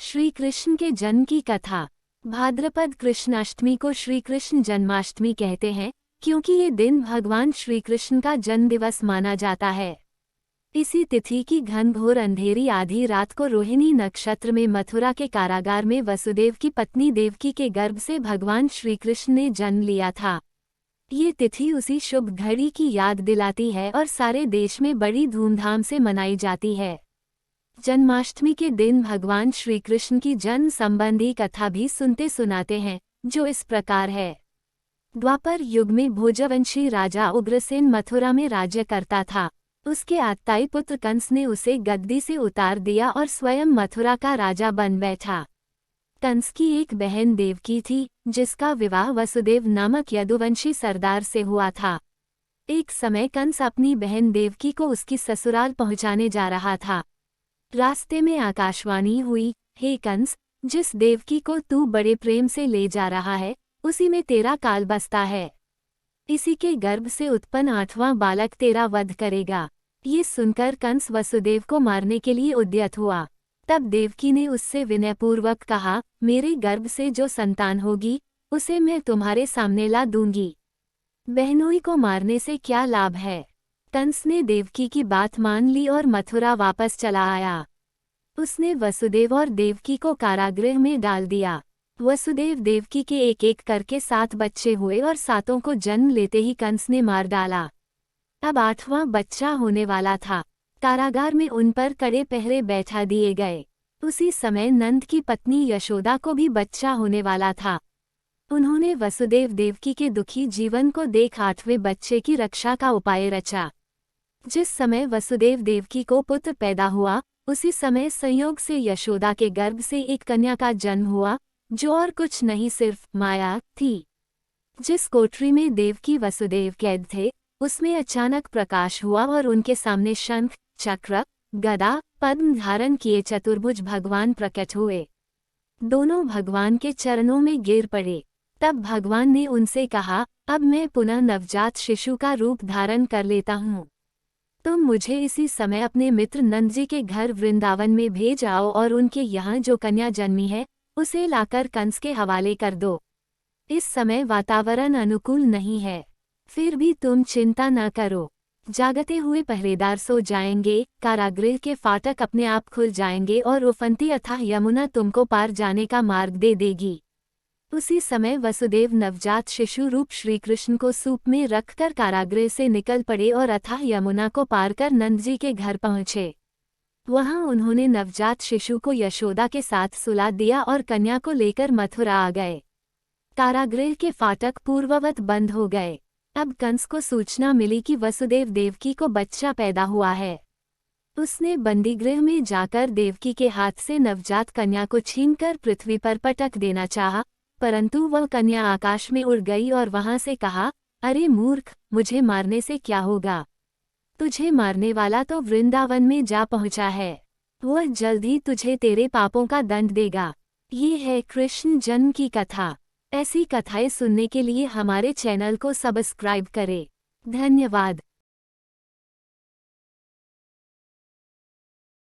श्री कृष्ण के जन्म की कथा। भाद्रपद कृष्णाष्टमी को श्री कृष्ण जन्माष्टमी कहते हैं क्योंकि ये दिन भगवान श्री कृष्ण का जन्म दिवस माना जाता है। इसी तिथि की घनघोर अंधेरी आधी रात को रोहिणी नक्षत्र में मथुरा के कारागार में वसुदेव की पत्नी देवकी के गर्भ से भगवान श्री कृष्ण ने जन्म लिया था। ये तिथि उसी शुभ घड़ी की याद दिलाती है और सारे देश में बड़ी धूमधाम से मनाई जाती है। जन्माष्टमी के दिन भगवान श्री कृष्ण की जन्म संबंधी कथा भी सुनते सुनाते हैं, जो इस प्रकार है। द्वापर युग में भोजवंशी राजा उग्रसेन मथुरा में राज्य करता था। उसके आत्ताई पुत्र कंस ने उसे गद्दी से उतार दिया और स्वयं मथुरा का राजा बन बैठा। कंस की एक बहन देवकी थी, जिसका विवाह वसुदेव नामक यदुवंशी सरदार से हुआ था। एक समय कंस अपनी बहन देवकी को उसकी ससुराल पहुंचाने जा रहा था। रास्ते में आकाशवाणी हुई, हे कंस, जिस देवकी को तू बड़े प्रेम से ले जा रहा है, उसी में तेरा काल बसता है। इसी के गर्भ से उत्पन्न 8वां बालक तेरा वध करेगा। ये सुनकर कंस वसुदेव को मारने के लिए उद्यत हुआ। तब देवकी ने उससे विनयपूर्वक कहा, मेरे गर्भ से जो संतान होगी, उसे मैं तुम्हारे सामने ला दूंगी। बहनोई को मारने से क्या लाभ है। कंस ने देवकी की बात मान ली और मथुरा वापस चला आया। उसने वसुदेव और देवकी को कारागृह में डाल दिया। वसुदेव देवकी के एक एक करके 7 बच्चे हुए और 7 को जन्म लेते ही कंस ने मार डाला। अब 8वां बच्चा होने वाला था। कारागार में उन पर कड़े पहरे बैठा दिए गए। उसी समय नंद की पत्नी यशोदा को भी बच्चा होने वाला था। उन्होंने वसुदेव देवकी के दुखी जीवन को देख 8वें बच्चे की रक्षा का उपाय रचा। जिस समय वसुदेव देवकी को पुत्र पैदा हुआ, उसी समय संयोग से यशोदा के गर्भ से एक कन्या का जन्म हुआ, जो और कुछ नहीं सिर्फ माया थी। जिस कोठरी में देवकी वसुदेव कैद थे, उसमें अचानक प्रकाश हुआ और उनके सामने शंख, चक्र, गदा, पद्म धारण किए चतुर्भुज भगवान प्रकट हुए। दोनों भगवान के चरणों में गिर पड़े। तब भगवान ने उनसे कहा, अब मैं पुनः नवजात शिशु का रूप धारण कर लेता हूँ। तुम मुझे इसी समय अपने मित्र नंद जी के घर वृंदावन में भेज आओ और उनके यहाँ जो कन्या जन्मी है, उसे लाकर कंस के हवाले कर दो। इस समय वातावरण अनुकूल नहीं है, फिर भी तुम चिंता न करो। जागते हुए पहरेदार सो जाएंगे, कारागृह के फाटक अपने आप खुल जाएंगे और उफनती अथाह यमुना तुमको पार जाने का मार्ग दे देगी। उसी समय वसुदेव नवजात शिशु रूप श्रीकृष्ण को सूप में रखकर कारागृह से निकल पड़े और अथाह यमुना को पार कर नंद जी के घर पहुँचे। वहां उन्होंने नवजात शिशु को यशोदा के साथ सुला दिया और कन्या को लेकर मथुरा आ गए। कारागृह के फाटक पूर्ववत बंद हो गए। अब कंस को सूचना मिली कि वसुदेव देवकी को बच्चा पैदा हुआ है। उसने बंदीगृह में जाकर देवकी के हाथ से नवजात कन्या को छीनकर पृथ्वी पर पटक देना चाहा, परंतु वह कन्या आकाश में उड़ गई और वहां से कहा, अरे मूर्ख, मुझे मारने से क्या होगा। तुझे मारने वाला तो वृंदावन में जा पहुंचा है। वह जल्द ही तुझे तेरे पापों का दंड देगा। ये है कृष्ण जन्म की कथा। ऐसी कथाएं सुनने के लिए हमारे चैनल को सब्सक्राइब करें। धन्यवाद।